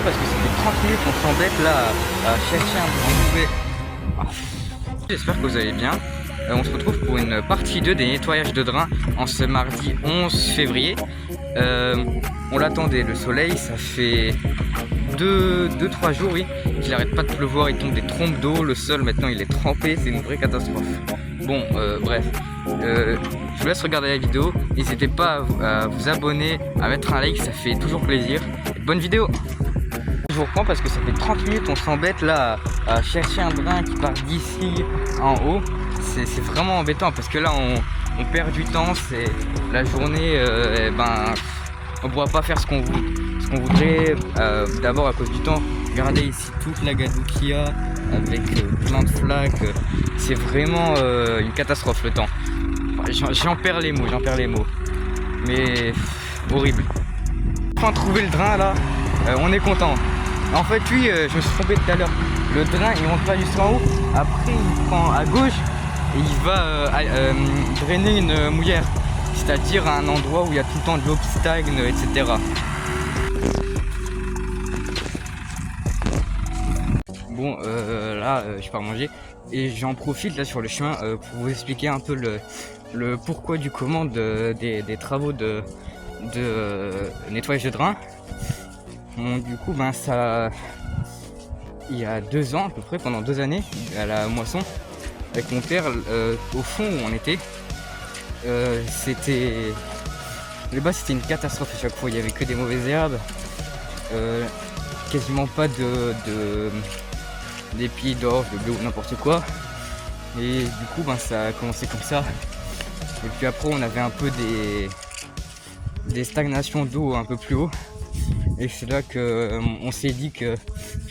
parce que ça fait 30 minutes qu'on s'embête là à chercher un nouvel. J'espère que vous allez bien. On se retrouve pour une partie 2 des nettoyages de drains en ce mardi 11 février. On l'attendait, le soleil, ça fait 2-3 jours oui, qu'il n'arrête pas de pleuvoir, il tombe des trompes d'eau, le sol maintenant il est trempé, c'est une vraie catastrophe. Bon, bref, je vous laisse regarder la vidéo, n'hésitez pas à vous abonner, à mettre un like, ça fait toujours plaisir. Bonne vidéo. Je vous reprends parce que ça fait 30 minutes on s'embête là à chercher un drain qui part d'ici en haut. C'est vraiment embêtant parce que là on perd du temps, c'est la journée, on ne pourra pas faire ce qu'on voudrait, d'abord à cause du temps. Regardez ici toute la gadoue qu'il y a avec plein de flaques, c'est vraiment une catastrophe le temps. J'en perds les mots, mais horrible. Enfin trouver le drain là, on est content. En fait lui, je me suis trompé tout à l'heure, le drain il monte pas juste en haut, après il prend à gauche et il va drainer une mouillère, c'est-à-dire un endroit où il y a tout le temps de l'eau qui stagne, etc. Bon, là, je pars manger et j'en profite là sur le chemin pour vous expliquer un peu le pourquoi du comment des travaux de nettoyage de drain. Bon, du coup, ça, il y a 2 ans à peu près, pendant 2 années, à la moisson, avec mon père, au fond où on était, c'était une catastrophe à chaque fois. Il y avait que des mauvaises herbes, quasiment pas d'épis, d'orge, de blé ou n'importe quoi. Et du coup ça a commencé comme ça. Et puis après on avait un peu des stagnations d'eau un peu plus haut. Et c'est là qu'on s'est dit qu'il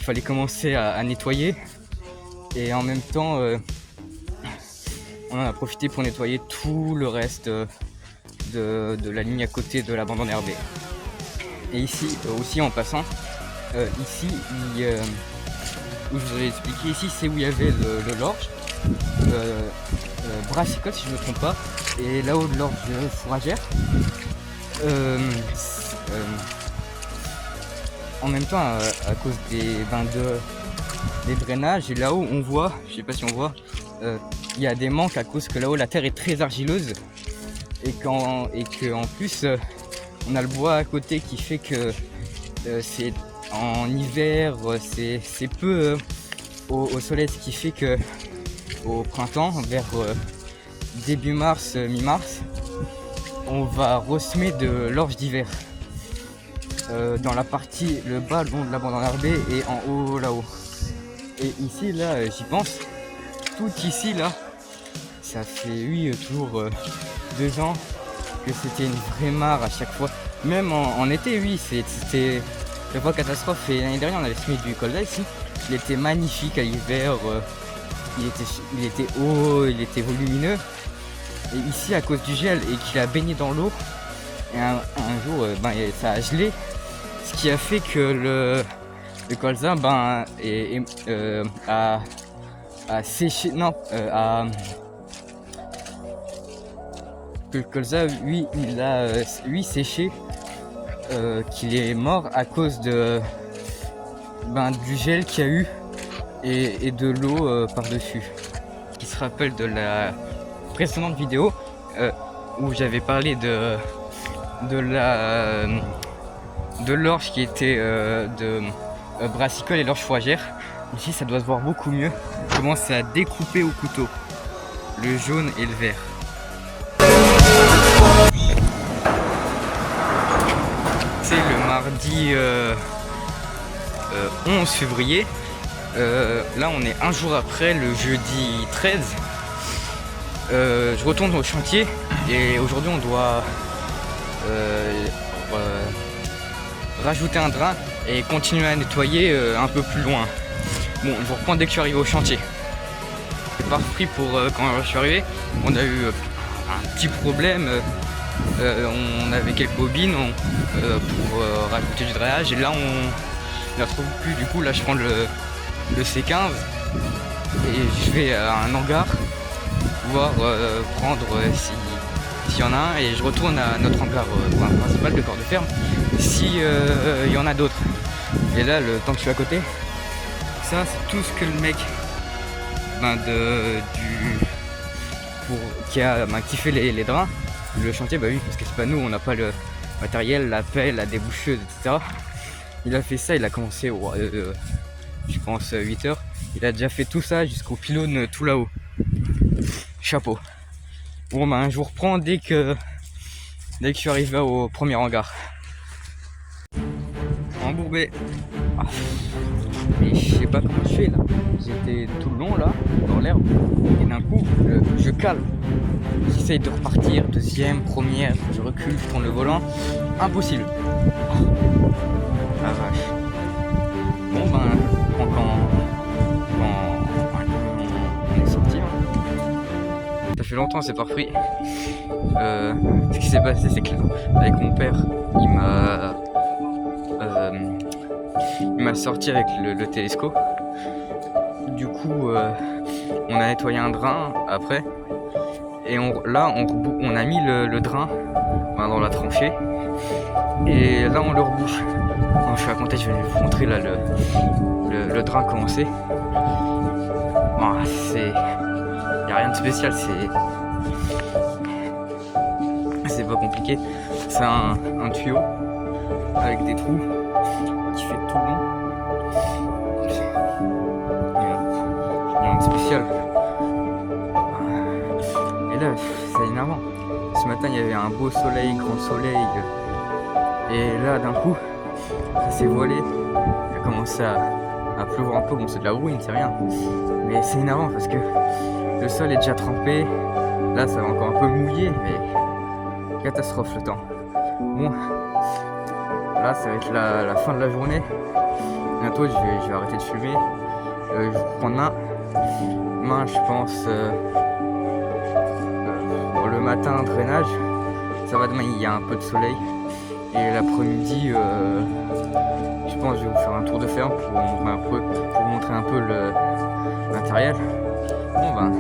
fallait commencer à nettoyer. Et en même temps on en a profité pour nettoyer tout le reste de la ligne à côté de la bande enherbée. Et ici aussi en passant, ici où je vous avais expliqué, ici c'est où il y avait le lorge, brassicole si je ne me trompe pas, et là-haut de l'orge fourragère. En même temps à cause des drainages, et là-haut on voit, je sais pas si on voit, il y a des manques à cause que là-haut la terre est très argileuse et qu'en plus on a le bois à côté qui fait que c'est en hiver c'est peu au soleil, ce qui fait que au printemps, vers début mars, mi-mars, on va ressemer de l'orge d'hiver dans la partie le bas, le long de la bande enherbée et en haut là-haut. Et ici là j'y pense, tout ici là, ça fait toujours 2 ans que c'était une vraie mare à chaque fois. Même en été, oui, c'était une vraie catastrophe. Et l'année dernière on avait semé du colza ici, il était magnifique à l'hiver, il était haut, il était volumineux. Et ici à cause du gel et qu'il a baigné dans l'eau, et un jour ça a gelé, ce qui a fait que le colza a séché, que le colza lui il a séché, qu'il est mort à cause du gel qu'il y a eu et de l'eau par-dessus. Qui se rappelle de la précédente vidéo où j'avais parlé de l'orge qui était de brassicole et l'orge fourragère. Ici ça doit se voir beaucoup mieux. Je commence à découper au couteau le jaune et le vert. C'est le mardi 11 février. Là on est un jour après, le jeudi 13. Je retourne au chantier et aujourd'hui on doit rajouter un drain et continuer à nettoyer un peu plus loin. Bon, je vous reprends dès que je suis arrivé au chantier. C'est pas repris pour quand je suis arrivé. On a eu un petit problème. On avait quelques bobines pour rajouter du drainage et là on ne retrouve plus. Du coup là je prends le C15 et je vais à un hangar voir prendre s'il y en a un, et je retourne à notre hangar principal de corps de ferme s'il y en a d'autres. Et là, le temps que je suis à côté, ça c'est tout ce que le mec qui fait les drains, le chantier, bah oui, parce que c'est pas nous, on n'a pas le matériel, la pelle, la déboucheuse, etc. Il a fait ça, il a commencé, je pense, 8 heures. Il a déjà fait tout ça jusqu'au pylône tout là-haut. Chapeau. Bon, ben, je vous reprends dès que je suis arrivé au premier hangar. Embourbé. Ah. Mais je sais pas comment je fais là. J'étais tout le long là, dans l'herbe, et d'un coup, je cale. J'essaye de repartir, deuxième, première, je recule, je tourne le volant. Impossible. Ah vache. Bon ben, quand on est sorti, ça fait longtemps, c'est pas repris. Ce qui s'est passé, c'est que avec mon père, il m'a sorti avec le télescope. Du coup, on a nettoyé un drain après. Et là, on a mis le drain dans la tranchée. Et là, on le rebouche. Quand je suis à côté, je vais vous montrer là le drain commencé. Bon, il n'y a rien de spécial, c'est pas compliqué. C'est un tuyau avec des trous qui fait tout le long. Il n'y a rien de spécial. Et là, c'est énervant. Ce matin, il y avait un beau soleil, grand soleil. Et là, d'un coup, ça s'est voilé. Il a commencé à pleuvoir un peu. Bon, c'est de la bruine, c'est rien. Mais c'est énervant parce que le sol est déjà trempé. Là, ça va encore un peu mouiller, mais catastrophe le temps. Bon, là, ça va être la fin de la journée. Bientôt, je vais arrêter de filmer. Je vais prendre main, je pense. Le matin, drainage, ça va demain, il y a un peu de soleil. Et l'après-midi, je pense que je vais vous faire un tour de ferme pour vous montrer un peu le matériel. Bon ben,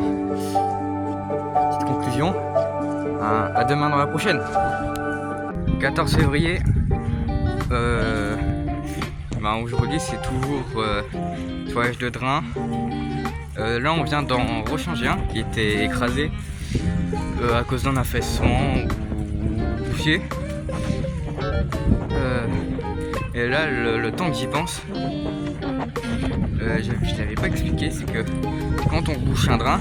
petite conclusion. À demain dans la prochaine. 14 février. Aujourd'hui c'est toujours nettoyage de drain. Là on vient d'en rechanger un qui était écrasé à cause d'un affaissement ou bouché. Et là le temps que j'y pense, je t'avais pas expliqué, c'est que quand on bouche un drain,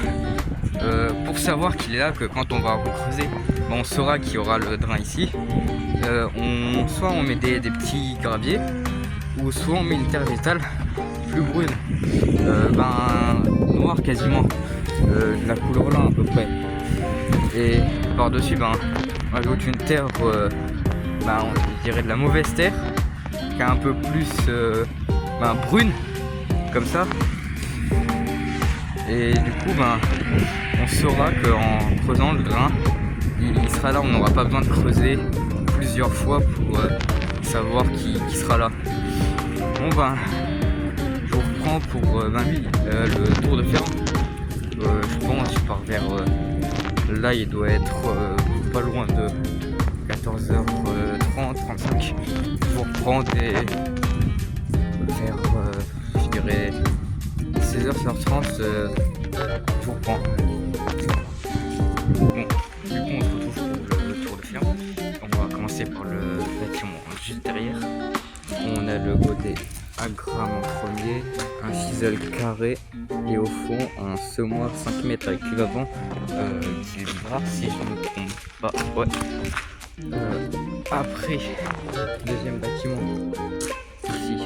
pour savoir qu'il est là, que quand on va recreuser, on saura qu'il y aura le drain ici. Soit on met des petits graviers, ou soit on met une terre végétale plus brune, noire quasiment, de la couleur là à peu près. Et par dessus on ajoute une terre, on dirait de la mauvaise terre, qui est un peu plus brune, comme ça. Et du coup on saura qu'en creusant le drain, il sera là, on n'aura pas besoin de creuser plusieurs fois pour savoir qui sera là. Bon je vous reprends pour le tour de ferme. Je pense je pars vers là, il doit être pas loin de 14h30, 35. Je vous reprends vers je dirais 16h30, je vous reprends. Bon, du coup on se retrouve pour le tour de ferme. On va commencer par le bâtiment juste derrière. On a le côté agramme en premier, un chisel carré et au fond un semoir 5 mètres avec cuve avant qui est rare si je ne me trompe pas. Ouais. Après, deuxième bâtiment, ici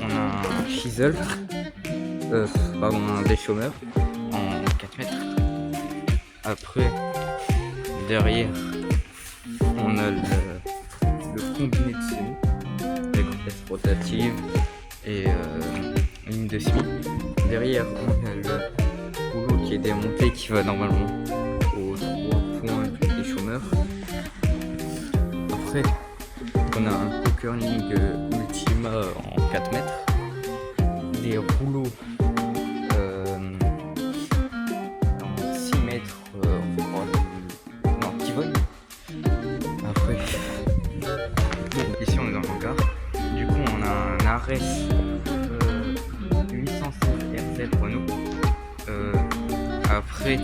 on a un chisel, un déchômeur en 4 mètres. Après, derrière, on a le combiné de semis avec pièce rotative et ligne de semis. Derrière, on a le rouleau qui est démonté qui va normalement aux 3 points du déchômeur. Après, on a un Cockerling Ultima en 4 mètres, des rouleaux en 6 mètres en Tivonne. Après, ici on est dans le hangar. Du coup, Ares 816 RZ Renault. Après,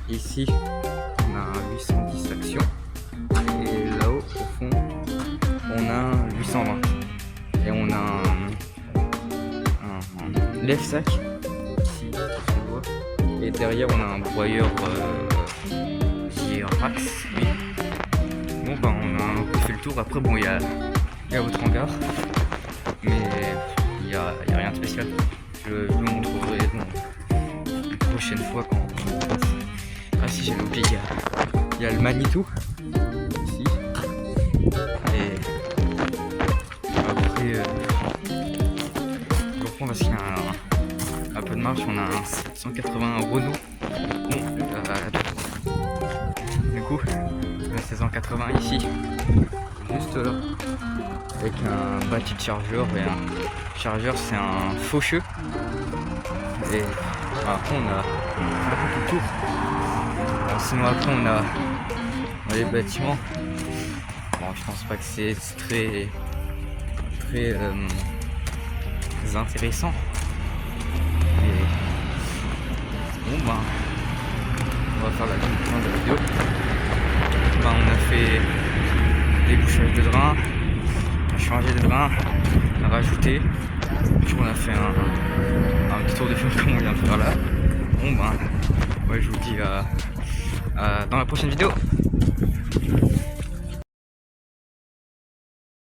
ici, on a un 810 Action. Et là-haut, au fond, on a un 820. Et on a un lève-sac, ici, on voit. Et derrière, on a un broyeur qui est Rax. Oui. Bon, ben, on a un peu fait le tour. Après, bon, il y a votre hangar. Mais il y a rien de spécial. Je vous le montrerai une prochaine fois quand on passe. Ah si, j'avais oublié, il y a le Manitou ici. Et après, je reprends parce qu'il y a un peu de marge. On a un 780 Renault. Bon, du coup, le 780 ici, juste là, avec un bâti de chargeur. Et un chargeur, c'est un faucheux. Et après, on a un peu tout le tour. Alors, sinon, après, on a les bâtiments. Bon, je pense pas que c'est très intéressant. Et bon, ben, on va faire la conclusion de la vidéo. Ben, on a fait des bouchages de drain, on a changé de drain, on a rajouté. Puis on a fait un petit tour de film comme on vient de faire là. Bon, ben, ouais, je vous dis dans la prochaine vidéo.